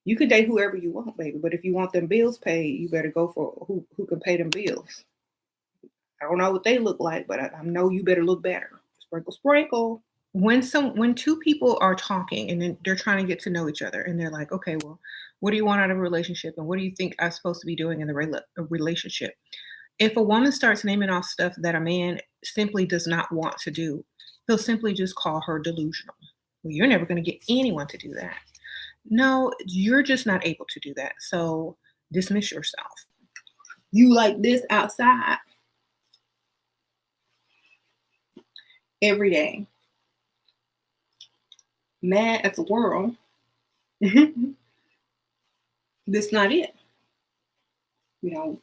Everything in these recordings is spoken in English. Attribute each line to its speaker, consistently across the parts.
Speaker 1: You can date whoever you want, baby. But if you want them bills paid, you better go for who can pay them bills. I don't know what they look like, but I know you better look better. Sprinkle, sprinkle. When two people are talking and then they're trying to get to know each other and they're like, okay, well, what do you want out of a relationship and what do you think I'm supposed to be doing in the relationship? If a woman starts naming off stuff that a man simply does not want to do, he'll simply just call her delusional. Well, you're never going to get anyone to do that. No, you're just not able to do that. So dismiss yourself. You like this outside every day, mad at the world. That's not it. You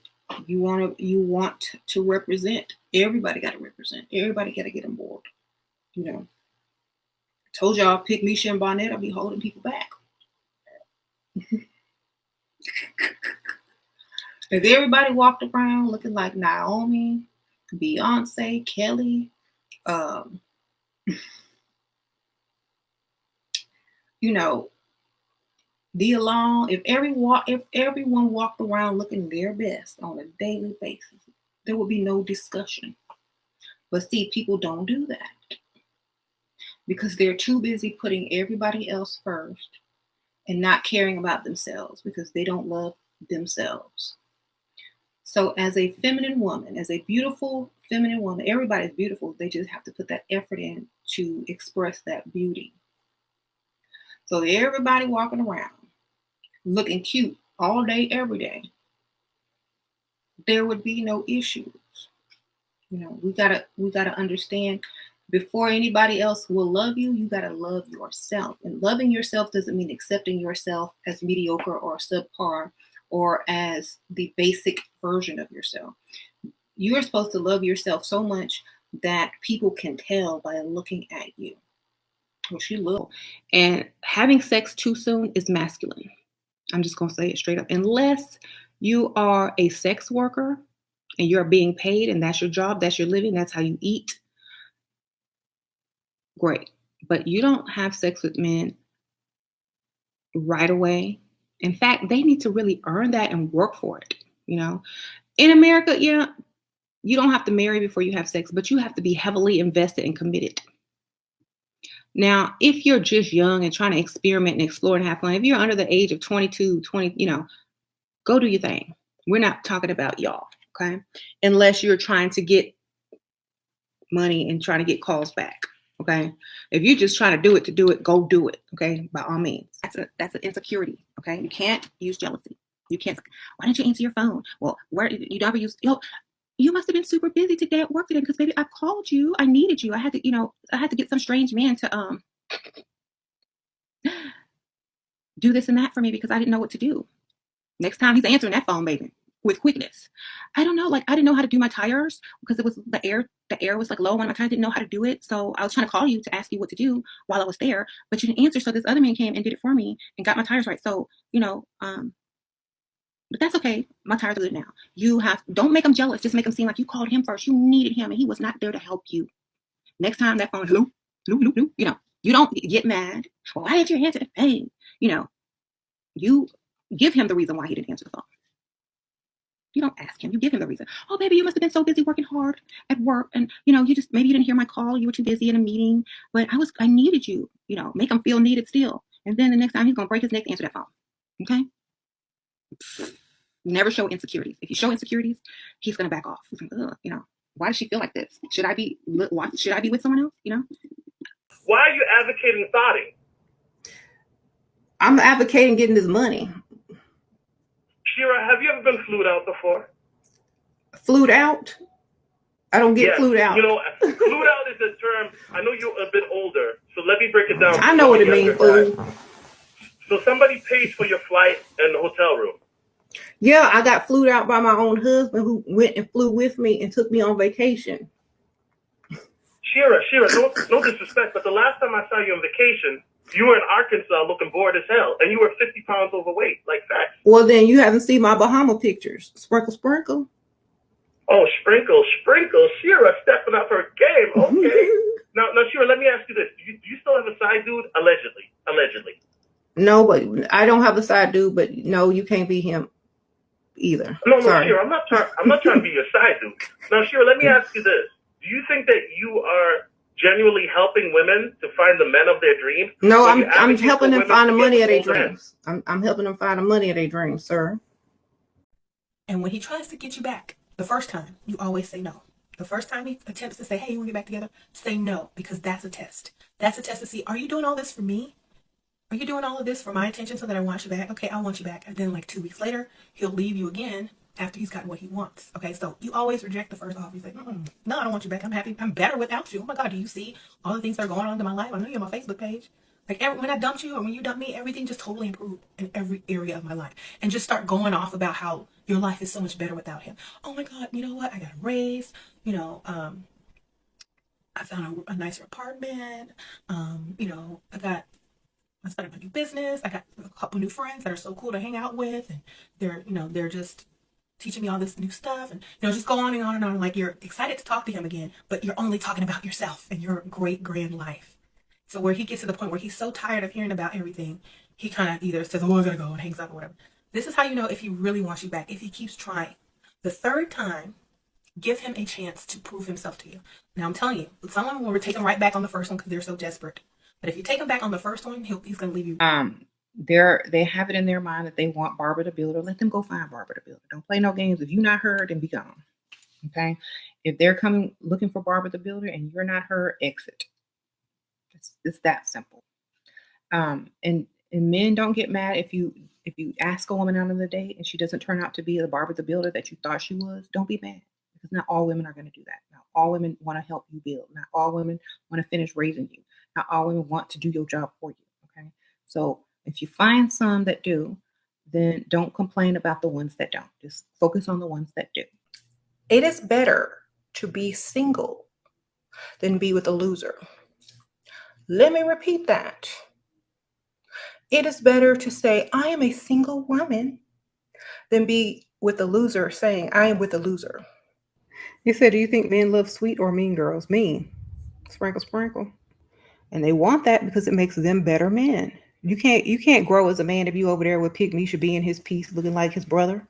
Speaker 1: want to represent. Everybody got to represent. Everybody got to get on board. I told y'all, pick Misha and Bonnet, I'll be holding people back. If everybody walked around looking like Naomi, Beyonce, Kelly, D'Along, if everyone walked around looking their best on a daily basis, there would be no discussion. But see, people don't do that because they're too busy putting everybody else first and not caring about themselves because they don't love themselves. So as a feminine woman, as a beautiful feminine woman, everybody's beautiful. They just have to put that effort in to express that beauty. So everybody walking around looking cute all day, every day, there would be no issues. We gotta understand, before anybody else will love you, you gotta love yourself. And loving yourself doesn't mean accepting yourself as mediocre or subpar or as the basic version of yourself. You are supposed to love yourself so much that people can tell by looking at you. Well, she little. And having sex too soon is masculine. I'm just going to say it straight up. Unless you are a sex worker and you're being paid and that's your job, that's your living, that's how you eat, great. But you don't have sex with men right away. In fact, they need to really earn that and work for it. In America, you don't have to marry before you have sex, but you have to be heavily invested and committed. Now, if you're just young and trying to experiment and explore and have fun, if you're under the age of 22, 20, go do your thing. We're not talking about y'all, okay? Unless you're trying to get money and trying to get calls back, okay? If you're just trying to do it, go do it, okay? By all means. That's an insecurity, okay? You can't use jealousy. You can't. Why didn't you answer your phone? Well, where you never use? You must have been super busy today at work today because baby, I called you. I needed you. I had to get some strange man to do this and that for me because I didn't know what to do. Next time he's answering that phone, baby, with quickness. I don't know, I didn't know how to do my tires because it was the air was like low on my tires. I didn't know how to do it. So I was trying to call you to ask you what to do while I was there, but you didn't answer. So this other man came and did it for me and got my tires right. So, but that's okay. My tires are good now. Don't make him jealous. Just make him seem like you called him first. You needed him and he was not there to help you. Next time that phone, hello, you don't get mad. Well, why didn't you answer the phone? You give him the reason why he didn't answer the phone. You don't ask him. You give him the reason. Oh, baby, you must have been so busy working hard at work. And, maybe you didn't hear my call. You were too busy in a meeting. But I needed you. Make him feel needed still. And then the next time he's going to break his neck to answer that phone. Okay? Never show insecurities. If you show insecurities, he's going to back off. He's going to, why does she feel like this? Should I be with someone else?
Speaker 2: Why are you advocating thotting?
Speaker 1: I'm advocating getting this money.
Speaker 2: Shera, have you ever been flued out before?
Speaker 1: Flued out? I don't get flued out.
Speaker 2: Flued out is a term. I know you're a bit older, so let me break it down.
Speaker 1: I know what it means, fool.
Speaker 2: So somebody pays for your flight and the hotel room.
Speaker 1: Yeah, I got flued out by my own husband who went and flew with me and took me on vacation.
Speaker 2: Shera, no disrespect, but the last time I saw you on vacation, you were in Arkansas looking bored as hell, and you were 50 pounds overweight, like facts.
Speaker 1: Well, then you haven't seen my Bahama pictures. Sprinkle, sprinkle.
Speaker 2: Oh, sprinkle. Shera stepping up her game. Okay. Now, Shera, let me ask you this. Do you still have a side dude? Allegedly.
Speaker 1: No, but I don't have the side dude, but no, you can't be him either.
Speaker 2: No, no,
Speaker 1: Sorry.
Speaker 2: Shera, I'm not trying. I'm not trying to be your side dude. Now, Shera, let me ask you this: do you think that you are genuinely helping women to find the men of their dreams
Speaker 1: No,
Speaker 2: when you
Speaker 1: I'm
Speaker 2: advocate for
Speaker 1: helping them
Speaker 2: women
Speaker 1: find
Speaker 2: to
Speaker 1: the
Speaker 2: get
Speaker 1: money
Speaker 2: with
Speaker 1: of their
Speaker 2: older men?
Speaker 1: dreams. I'm helping them find the money of their dreams, sir.
Speaker 3: And when he tries to get you back the first time, you always say no. The first time he attempts to say, hey, you want to get back together? Say no, because that's a test. That's a test to see, are you doing all this for me? Are you doing all of this for my attention so that I want you back? Okay, I want you back. And then like 2 weeks later, he'll leave you again after he's gotten what he wants. Okay, so you always reject the first offer. You say, no, I don't want you back. I'm happy. I'm better without you. Oh my God, do you see all the things that are going on in my life? I know you're on my Facebook page. Like when I dumped you or when you dumped me, everything just totally improved in every area of my life. And just start going off about how your life is so much better without him. Oh my God, you know what? I got a raise. I found a nicer apartment. I started a new business. I got a couple new friends that are so cool to hang out with, and they're just teaching me all this new stuff, and just go on and on and on. Like you're excited to talk to him again, but you're only talking about yourself and your great grand life. So where he gets to the point where he's so tired of hearing about everything, he kind of either says, "Oh, I gotta go," and hangs up or whatever. This is how you know if he really wants you back. If he keeps trying, the third time, give him a chance to prove himself to you. Now I'm telling you, some women will take him right back on the first one because they're so desperate. But if you take him back on the first one, he's gonna leave you.
Speaker 1: They have it in their mind that they want Barbara the Builder. Let them go find Barbara the Builder. Don't play no games. If you're not her, then be gone. Okay. If they're coming looking for Barbara the Builder and you're not her, exit. It's that simple. And men don't get mad if you ask a woman out on the date and she doesn't turn out to be the Barbara the Builder that you thought she was. Don't be mad because not all women are going to do that. Not all women want to help you build. Not all women want to finish raising you. Not all women want to do your job for you. Okay. So if you find some that do, then don't complain about the ones that don't. Just focus on the ones that do. It is better to be single than be with a loser. Let me repeat that. It is better to say, I am a single woman, than be with a loser saying, I am with a loser. He said, do you think men love sweet or mean girls? Mean. Sprinkle, sprinkle. And they want that because it makes them better men. You can't grow as a man if you over there with Pygmy should be in his piece looking like his brother.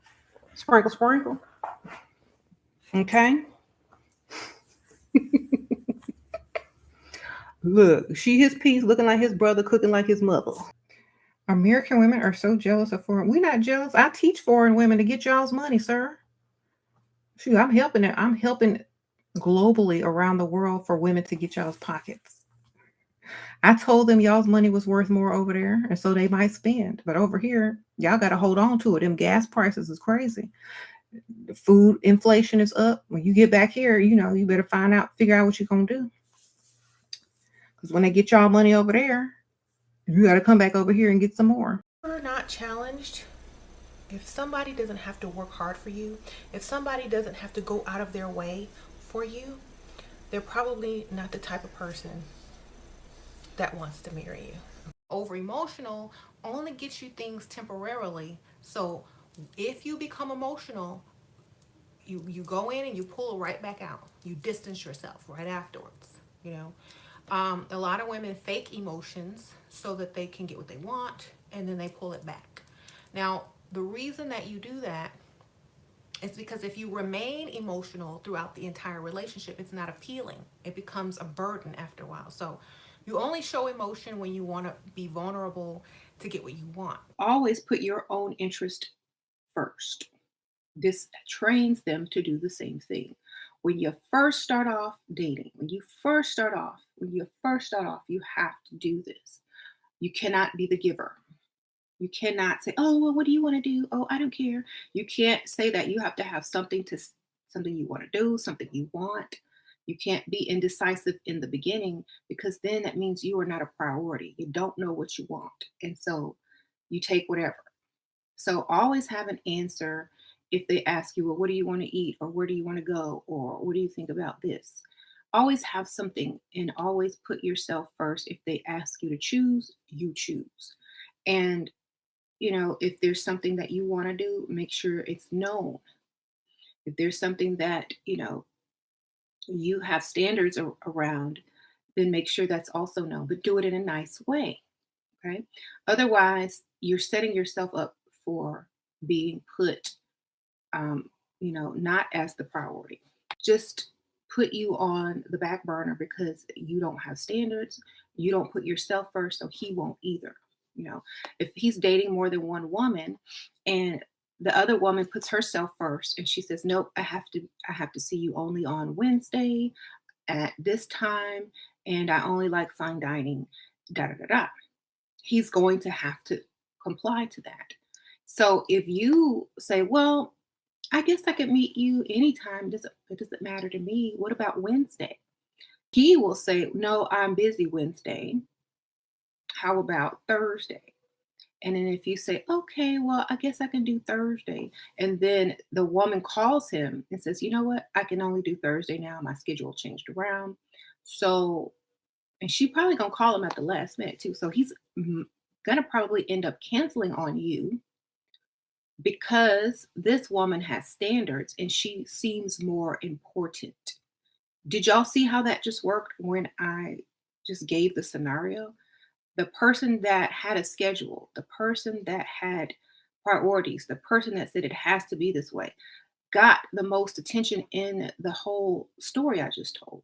Speaker 1: Sprinkle, sprinkle. Okay? Look, she his piece looking like his brother, cooking like his mother. American women are so jealous of foreign. We're not jealous. I teach foreign women to get y'all's money, sir. Shoot, I'm helping it. I'm helping globally around the world for women to get y'all's pockets. I told them y'all's money was worth more over there, and so they might spend. But over here, y'all got to hold on to it. Them gas prices is crazy. The food inflation is up. When you get back here, you better figure out what you're gonna do. Because when they get y'all money over there, you got to come back over here and get some more.
Speaker 3: You're not challenged. If somebody doesn't have to work hard for you, if somebody doesn't have to go out of their way for you, they're probably not the type of person that wants to marry you. Over emotional only gets you things temporarily. So if you become emotional, you go in and you pull right back out. You distance yourself right afterwards. A lot of women fake emotions so that they can get what they want, and then they pull it back. Now, the reason that you do that is because if you remain emotional throughout the entire relationship, it's not appealing. It becomes a burden after a while. So you only show emotion when you want to be vulnerable to get what you want. Always put your own interest first. This trains them to do the same thing. When you first start off dating, when you first start off, you have to do this. You cannot be the giver. You cannot say, "Oh, well, what do you want to do? Oh, I don't care." You can't say that. You have to have something you want to do, something you want. You can't be indecisive in the beginning because then that means you are not a priority. You don't know what you want. And so you take whatever. So always have an answer if they ask you, well, what do you want to eat? Or where do you want to go? Or what do you think about this? Always have something and always put yourself first. If they ask you to choose, you choose. And, if there's something that you want to do, make sure it's known. If there's something that, you have standards around, then make sure that's also known, but do it in a nice way.
Speaker 1: Okay. Otherwise, you're setting yourself up for being put, um, not as the priority. Just put you on the back burner because you don't have standards. You don't put yourself first, so he won't either. If he's dating more than one woman and the other woman puts herself first and she says, "Nope, I have to see you only on Wednesday at this time, and I only like fine dining, da da da da." He's going to have to comply to that. So if you say, "Well, I guess I could meet you anytime. It doesn't matter to me. What about Wednesday?" He will say, "No, I'm busy Wednesday. How about Thursday?" And then if you say, "Okay, well, I guess I can do Thursday." And then the woman calls him and says, "You know what? I can only do Thursday now. My schedule changed around." So, and she probably gonna call him at the last minute too. So he's gonna probably end up canceling on you because this woman has standards and she seems more important. Did y'all see how that just worked when I just gave the scenario? The person that had a schedule, the person that had priorities, the person that said it has to be this way, got the most attention in the whole story I just told.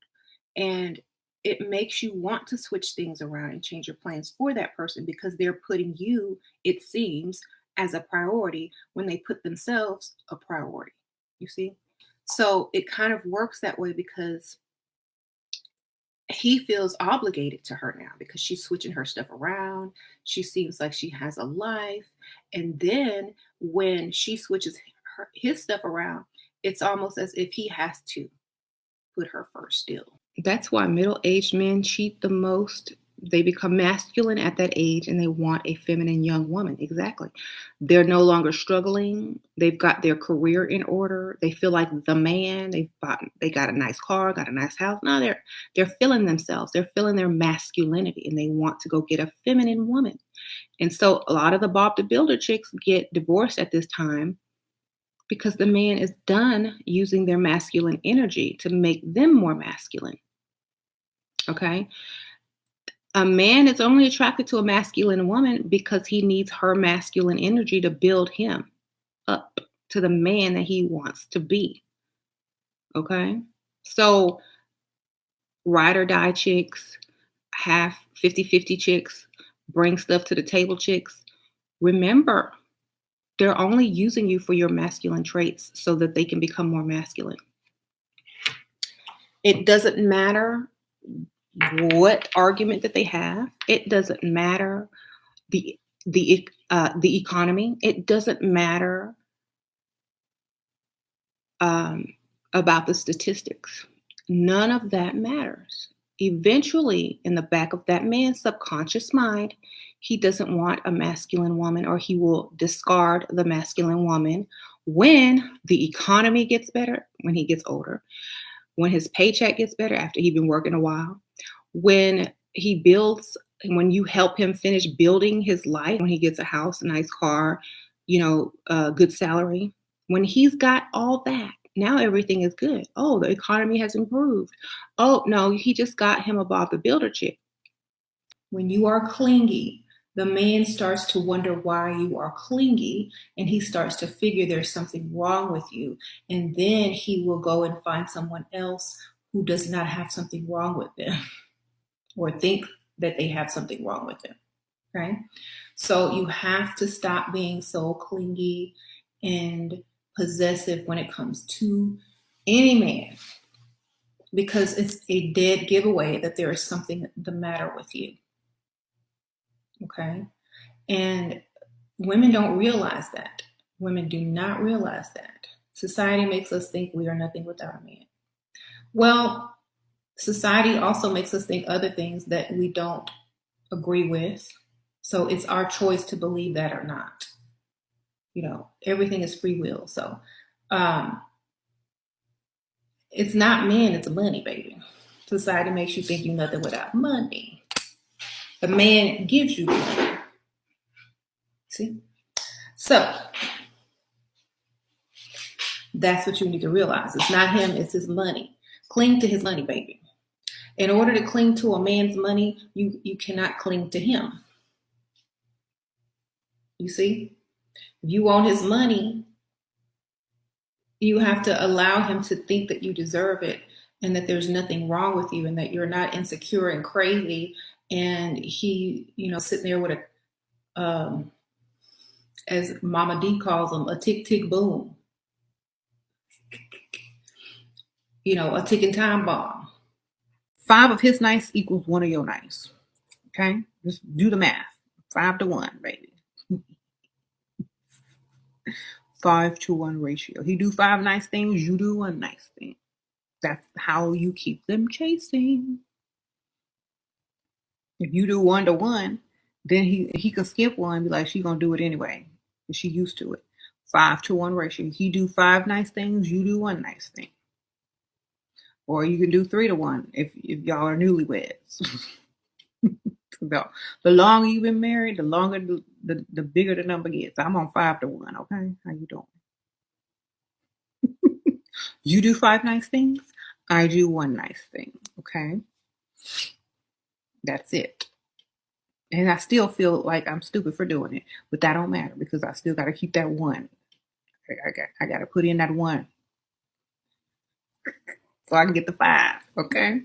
Speaker 1: And it makes you want to switch things around and change your plans for that person because they're putting you, it seems, as a priority when they put themselves a priority. You see? So it kind of works that way because he feels obligated to her now because she's switching her stuff around. She seems like she has a life. And then when she switches his stuff around, it's almost as if he has to put her first still. That's why middle-aged men cheat the most. They become masculine at that age and they want a feminine young woman. Exactly. They're no longer struggling. They've got their career in order. They feel like the man. They got a nice car, got a nice house. No, they're feeling themselves. They're feeling their masculinity and they want to go get a feminine woman. And so a lot of the Bob the Builder chicks get divorced at this time because the man is done using their masculine energy to make them more masculine. Okay? A man is only attracted to a masculine woman because he needs her masculine energy to build him up to the man that he wants to be. Okay? So, ride or die chicks, half 50-50 chicks, bring stuff to the table chicks. Remember, they're only using you for your masculine traits so that they can become more masculine. It doesn't matter what argument that they have. It doesn't matter the economy. It doesn't matter about the statistics. None of that matters. Eventually, in the back of that man's subconscious mind, he doesn't want a masculine woman, or he will discard the masculine woman when the economy gets better, when he gets older, when his paycheck gets better after he's been working a while, when you help him finish building his life, when he gets a house, a nice car, a good salary, when he's got all that, now everything is good. Oh, the economy has improved. Oh, no, he just got him a Bob the Builder chick. When you are clingy, the man starts to wonder why you are clingy, and he starts to figure there's something wrong with you. And then he will go and find someone else who does not have something wrong with them or think that they have something wrong with them. Okay? So you have to stop being so clingy and possessive when it comes to any man, because it's a dead giveaway that there is something the matter with you. Okay? And women don't realize that. Women do not realize that. Society makes us think we are nothing without a man. Well, society also makes us think other things that we don't agree with. So it's our choice to believe that or not. Everything is free will. So it's not men, it's money, baby. Society makes you think you're nothing without money. The man gives you the money. See? So that's what you need to realize. It's not him, it's his money. Cling to his money, baby. In order to cling to a man's money, you cannot cling to him. You see, if you want his money, you have to allow him to think that you deserve it and that there's nothing wrong with you and that you're not insecure and crazy. And he, sitting there with a, as Mama D calls them, a tick, tick, boom, a ticking time bomb. 5 of his nice equals 1 of your nice. Okay? Just do the math. 5 to 1, baby. 5 to 1 ratio. He do 5 nice things, you do 1 nice thing. That's how you keep them chasing. If you do 1 to 1, then he can skip 1, be like, she gonna do it anyway. She used to it. 5 to 1 ratio. He do 5 nice things, you do 1 nice thing. Or you can do 3 to 1 if y'all are newlyweds. The longer you've been married, the longer the bigger the number gets. I'm on 5 to 1. Okay, how you doing? You do 5 nice things, I do 1 nice thing. Okay, that's it. And I still feel like I'm stupid for doing it, but that don't matter because I still got to keep that 1. I got to put in that 1 so I can get the 5. Okay.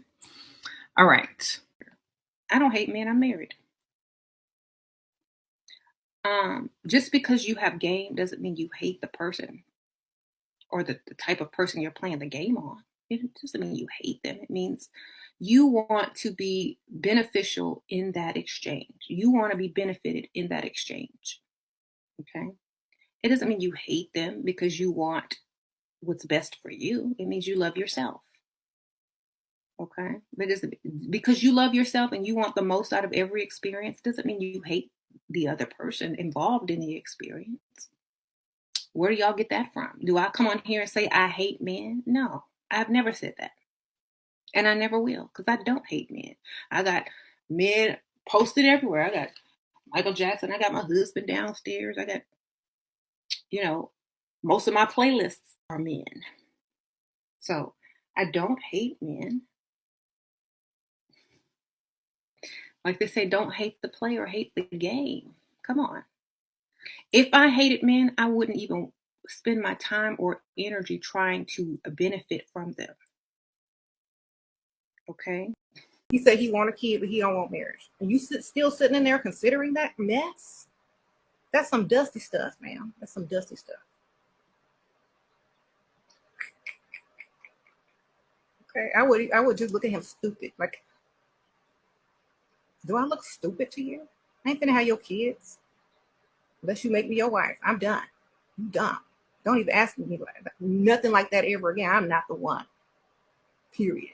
Speaker 1: All right. I don't hate men. I'm married. Just because you have game doesn't mean you hate the person or the type of person you're playing the game on. It doesn't mean you hate them. It means you want to be beneficial in that exchange. You want to be benefited in that exchange. Okay. It doesn't mean you hate them because you want what's best for you. It means you love yourself. Okay. But because you love yourself and you want the most out of every experience doesn't mean you hate the other person involved in the experience. Where do y'all get that from? Do I come on here and say I hate men? No, I've never said that. And I never will because I don't hate men. I got men posted everywhere. I got Michael Jackson. I got my husband downstairs. I got, most of my playlists are men. So I don't hate men. Like they say, don't hate the player, hate the game. Come on. If I hated men, I wouldn't even spend my time or energy trying to benefit from them. Okay?
Speaker 3: He said he want a kid, but he don't want marriage. And you still sitting in there considering that mess? That's some dusty stuff, man. That's some dusty stuff. Okay, I would just look at him stupid. Like, do I look stupid to you? I ain't finna have your kids. Unless you make me your wife. I'm done. You dumb. Don't even ask me nothing like that ever again. I'm not the one. Period.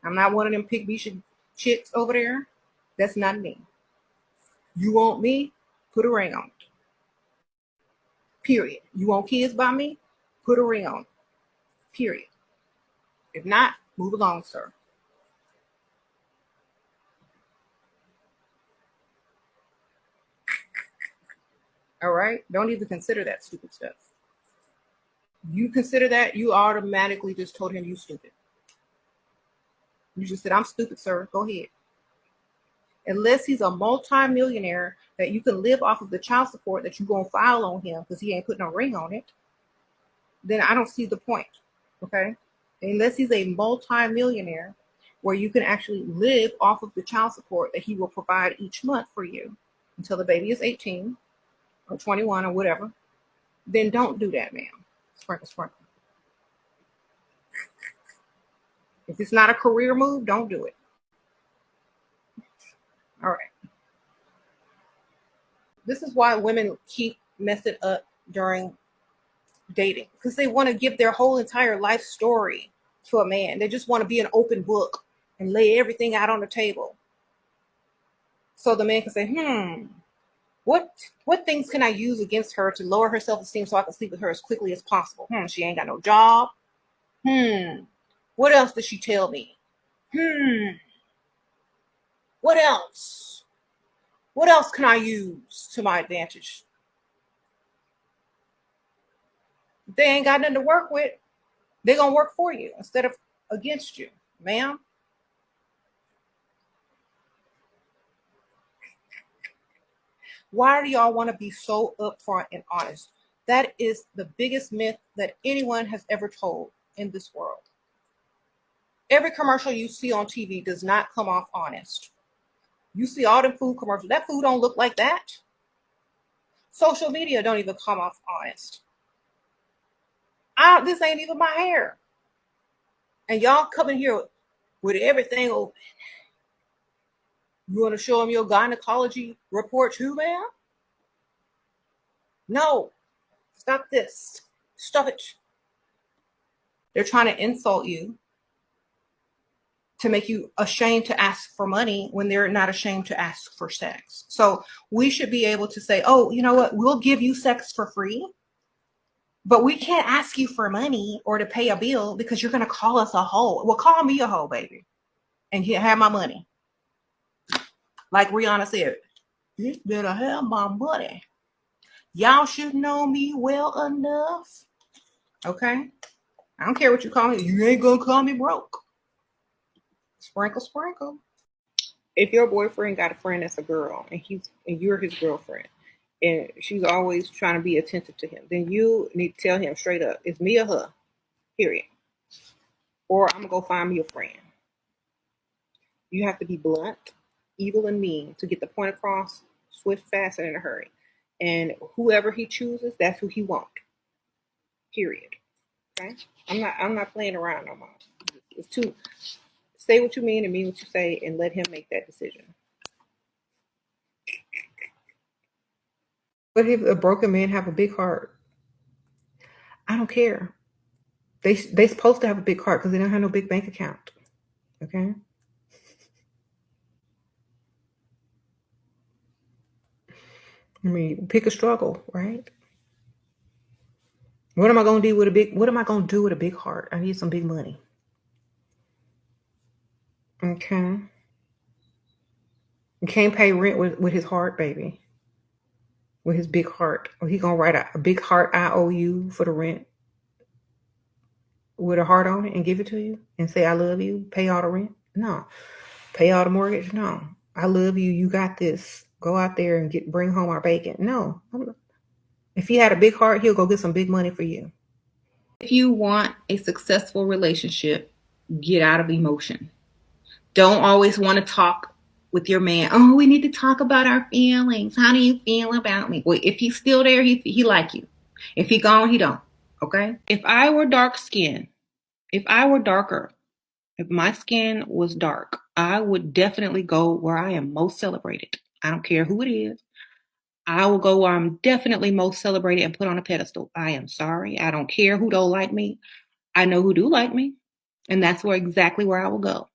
Speaker 3: I'm not one of them pig chicks over there. That's not me. You want me? Put a ring on it. Period. You want kids by me? Put a ring on it. Period. If not, move along, sir. All right? Don't even consider that stupid stuff. You consider that, you automatically just told him you stupid. You just said, I'm stupid, sir. Go ahead. Unless he's a multi-millionaire that you can live off of the child support that you're going to file on him because he ain't putting a ring on it, then I don't see the point. Okay? Unless he's a multi-millionaire where you can actually live off of the child support that he will provide each month for you until the baby is 18 or 21 or whatever, then don't do that, ma'am. Sprinkle, sprinkle. If it's not a career move, don't do it. All right. This is why women keep messing up during dating because they want to give their whole entire life story to a man. They just want to be an open book and lay everything out on the table. So the man can say, what things can I use against her to lower her self-esteem so I can sleep with her as quickly as possible? She ain't got no job. What else does she tell me? What else? What else can I use to my advantage? If they ain't got nothing to work with, they're going to work for you instead of against you, ma'am. Why do y'all want to be so upfront and honest? That is the biggest myth that anyone has ever told in this world. Every commercial you see on TV does not come off honest. You see all the food commercials. That food don't look like that. Social media don't even come off honest. This ain't even my hair. And y'all coming here with everything open. You want to show them your gynecology report too, ma'am? No. Stop this. Stop it. They're trying to insult you to make you ashamed to ask for money when they're not ashamed to ask for sex. So we should be able to say, oh, you know what? We'll give you sex for free, but we can't ask you for money or to pay a bill because you're going to call us a hoe. Well, call me a hoe, baby, and have my money. Like Rihanna said, you better have my money. Y'all should know me well enough. Okay? I don't care what you call me. You ain't gonna call me broke. Sprinkle, sprinkle. If your boyfriend got a friend that's a girl and you're his girlfriend and she's always trying to be attentive to him, then you need to tell him straight up, it's me or her, period. Or I'm gonna go find me a friend. You have to be blunt, evil, and mean to get the point across swift, fast, and in a hurry. And whoever he chooses, that's who he wants. Period. Okay? I'm not playing around no more. It's too say what you mean and mean what you say and let him make that decision. But if a broken man have a big heart, I don't care. They supposed to have a big heart because they don't have no big bank account. Okay? I mean, pick a struggle, right? What am I gonna do with a big heart? I need some big money. Okay. You can't pay rent with his heart, baby. With his big heart. Or he gonna write a big heart IOU for the rent with a heart on it and give it to you and say I love you, pay all the rent? No. Pay all the mortgage? No. I love you, you got this. Go out there and bring home our bacon. No. If he had a big heart, he'll go get some big money for you.
Speaker 1: If you want a successful relationship, get out of emotion. Don't always want to talk with your man. Oh, we need to talk about our feelings. How do you feel about me? Well, if he's still there, he like you. If he gone, he don't. Okay? If I were dark skinned, if I were darker, if my skin was dark, I would definitely go where I am most celebrated. I don't care who it is. I will go where I'm definitely most celebrated and put on a pedestal. I am sorry. I don't care who don't like me. I know who do like me. And that's exactly where I will go.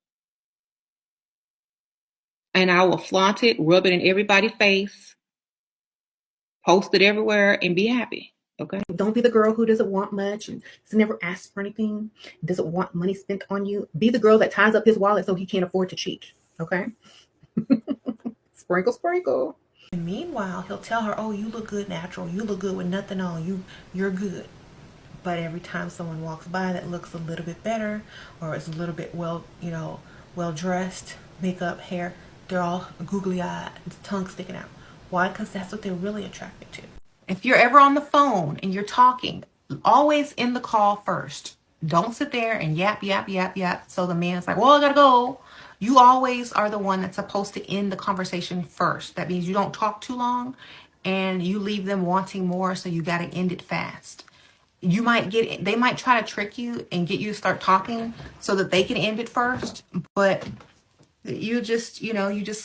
Speaker 1: And I will flaunt it, rub it in everybody's face, post it everywhere, and be happy. Okay? Don't be the girl who doesn't want much and doesn't never ask for anything, doesn't want money spent on you. Be the girl that ties up his wallet so he can't afford to cheat. Okay? Sprinkle, sprinkle.
Speaker 3: And meanwhile, he'll tell her, oh, you look good natural. You look good with nothing on. You're good. But every time someone walks by that looks a little bit better or is a little bit well dressed, makeup, hair, they're all googly eyed, tongue sticking out. Why? Because that's what they're really attracted to. If you're ever on the phone and you're talking, always end the call first. Don't sit there and yap. So the man's like, well, I gotta go. You always are the one that's supposed to end the conversation first. That means you don't talk too long and you leave them wanting more, so you gotta end it fast. They might try to trick you and get you to start talking so that they can end it first, but you just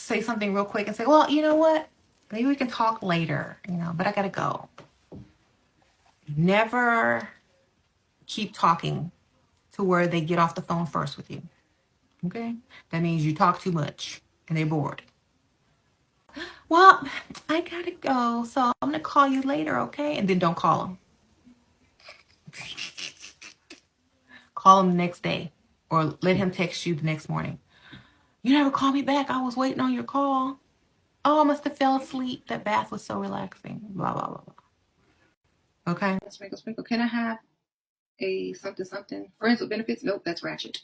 Speaker 3: say something real quick and say, well, you know what? Maybe we can talk later, but I gotta go. Never keep talking to where they get off the phone first with you. Okay? That means you talk too much and they're bored. Well, I gotta go, so I'm gonna call you later, okay? And then don't call them. Call him the next day or let him text you the next morning. You never call me back. I was waiting on your call. Oh, I must have fell asleep. That bath was so relaxing. Blah, blah, blah, blah. Okay. Sprinkle, sprinkle. Can I have a something? Friends with benefits? Nope, that's ratchet.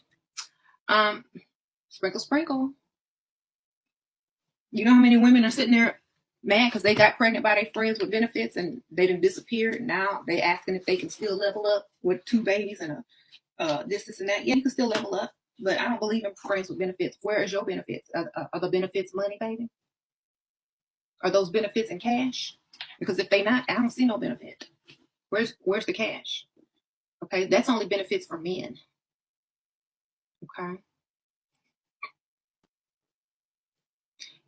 Speaker 3: Sprinkle, sprinkle. You know how many women are sitting there
Speaker 1: mad because they got pregnant by their friends with benefits and they didn't disappear. And now they asking if they can still level up with 2 babies and this and that. Yeah, you can still level up, but I don't believe in friends with benefits. Where is your benefits? Are the benefits money, baby? Are those benefits in cash? Because if they not, I don't see no benefit. Where's the cash? Okay, that's only benefits for men. Okay.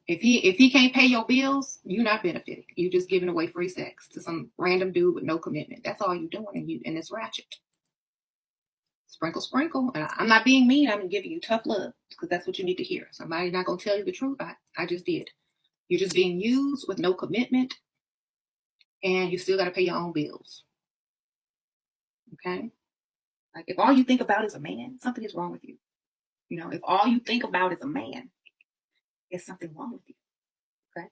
Speaker 1: If he can't pay your bills, you're not benefiting. You're just giving away free sex to some random dude with no commitment. That's all you're doing, and it's ratchet. Sprinkle, sprinkle. And I'm not being mean. I'm giving you tough love because that's what you need to hear. Somebody's not gonna tell you the truth. I just did. You're just being used with no commitment, and you still got to pay your own bills. Okay. Like if all you think about is a man, something is wrong with you. If all you think about is a man, there's something wrong with you. Okay.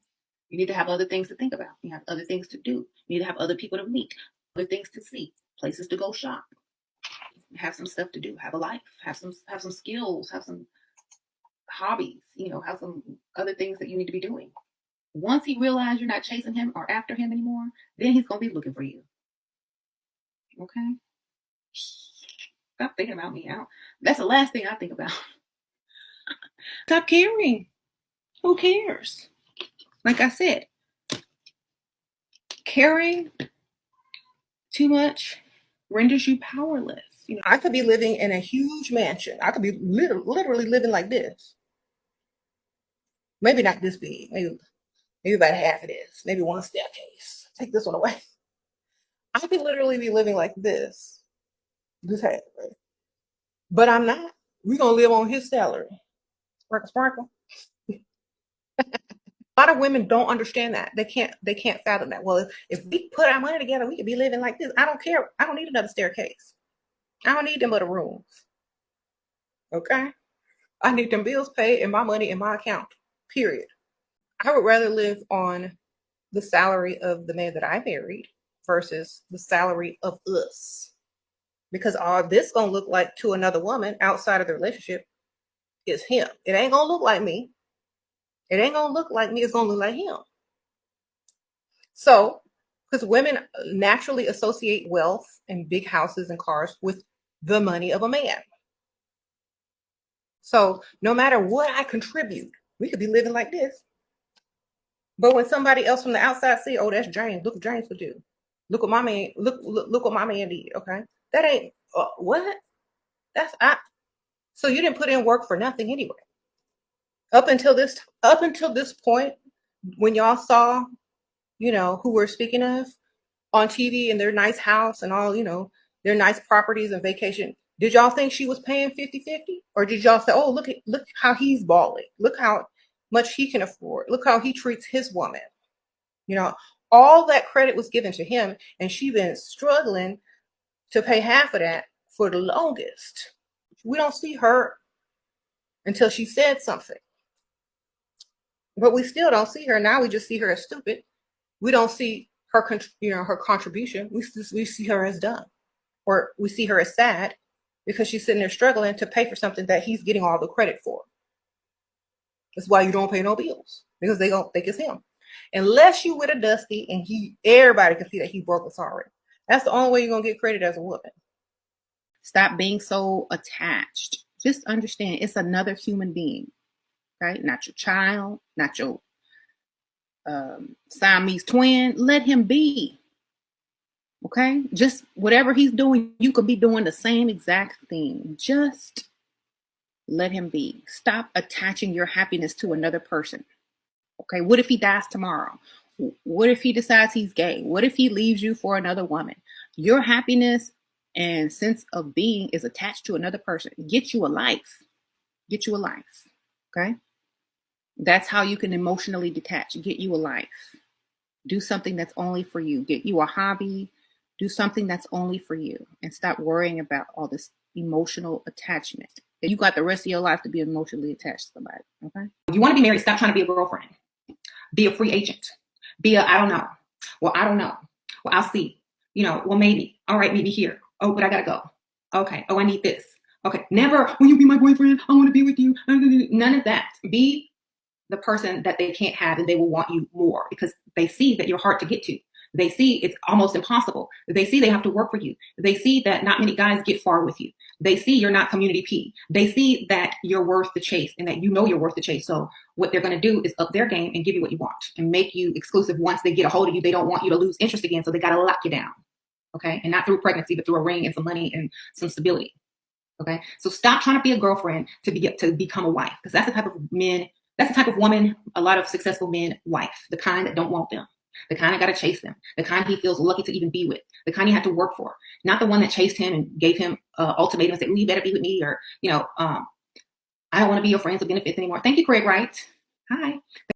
Speaker 1: You need to have other things to think about. You have other things to do. You need to have other people to meet, other things to see, places to go shop, have some stuff to do, have a life, have some skills, have some hobbies, have some other things that you need to be doing. Once he realizes you're not chasing him or after him anymore, then he's going to be looking for you. Okay. Stop thinking about me. That's the last thing I think about. Stop caring. Who cares? Like I said, caring too much renders you powerless.
Speaker 3: I could be living in a huge mansion. I could be literally living like this. Maybe not this big. Maybe about half of this. Maybe one staircase. Take this one away. I could literally be living like this. This half, right? But I'm not. We're gonna live on his salary. Sprinkle, sprinkle. A lot of women don't understand that. They can't fathom that. Well, if we put our money together, we could be living like this. I don't care. I don't need another staircase. I don't need them other rooms. Okay? I need them bills paid and my money in my account. Period. I would rather live on the salary of the man that I married versus the salary of us. Because all this gonna look like to another woman outside of the relationship is him. It ain't gonna look like me. It ain't gonna look like me. It's gonna look like him. So, because women naturally associate wealth and big houses and cars with the money of a man. So no matter what I contribute, we could be living like this. But when somebody else from the outside see, oh, that's James. Look what James would do. Look what my man. Look what my man did. Okay, that ain't what. That's So you didn't put in work for nothing anyway. Up until this point, when y'all saw, who we're speaking of on TV and their nice house and all, their nice properties and vacation. Did y'all think she was paying 50-50? Or did y'all say, oh, look how he's balling. Look how much he can afford. Look how he treats his woman. All that credit was given to him, and she been struggling to pay half of that for the longest. We don't see her until she said something. But we still don't see her. Now we just see her as stupid. We don't see her, her contribution. We see her as dumb, or we see her as sad because she's sitting there struggling to pay for something that he's getting all the credit for. That's why you don't pay no bills, because they don't think it's him. Unless you with a Dusty and everybody can see that he broke us already. That's the only way you're gonna get credit as a woman.
Speaker 1: Stop being so attached. Just understand it's another human being, right? Not your child, not your Siamese twin. Let him be. Okay? Just whatever he's doing, you could be doing the same exact thing. Just let him be. Stop attaching your happiness to another person. Okay? What if he dies tomorrow? What if he decides he's gay? What if he leaves you for another woman? Your happiness and sense of being is attached to another person. Get you a life. Get you a life. Okay? That's how you can emotionally detach. Get you a life. Do something that's only for you. Get you a hobby. Do something that's only for you. And stop worrying about all this emotional attachment. You got the rest of your life to be emotionally attached to somebody. Okay? You want to be married, stop trying to be a girlfriend. Be a free agent. Be I don't know. Well, I don't know. Well, I'll see. Well, maybe. All right, maybe here. Oh, but I gotta go. Okay. Oh, I need this. Okay. Never, will you be my boyfriend? I want to be with you. None of that. Be the person that they can't have, and they will want you more because they see that you're hard to get to. They see it's almost impossible. They see they have to work for you. They see that not many guys get far with you. They see you're not community P. They see that you're worth the chase and that you know you're worth the chase. So what they're going to do is up their game and give you what you want and make you exclusive. Once they get a hold of you, they don't want you to lose interest again. So they got to lock you down. Okay. And not through pregnancy, but through a ring and some money and some stability. Okay. So stop trying to be a girlfriend to become a wife, because that's the type of men, that's the type of woman a lot of successful men wife, the kind that don't want them. The kind that got to chase them, the kind he feels lucky to even be with, the kind he had to work for, not the one that chased him and gave him ultimatum and said, you better be with me, or, I don't want to be your friends with benefits anymore. Thank you, Craig Wright. Hi.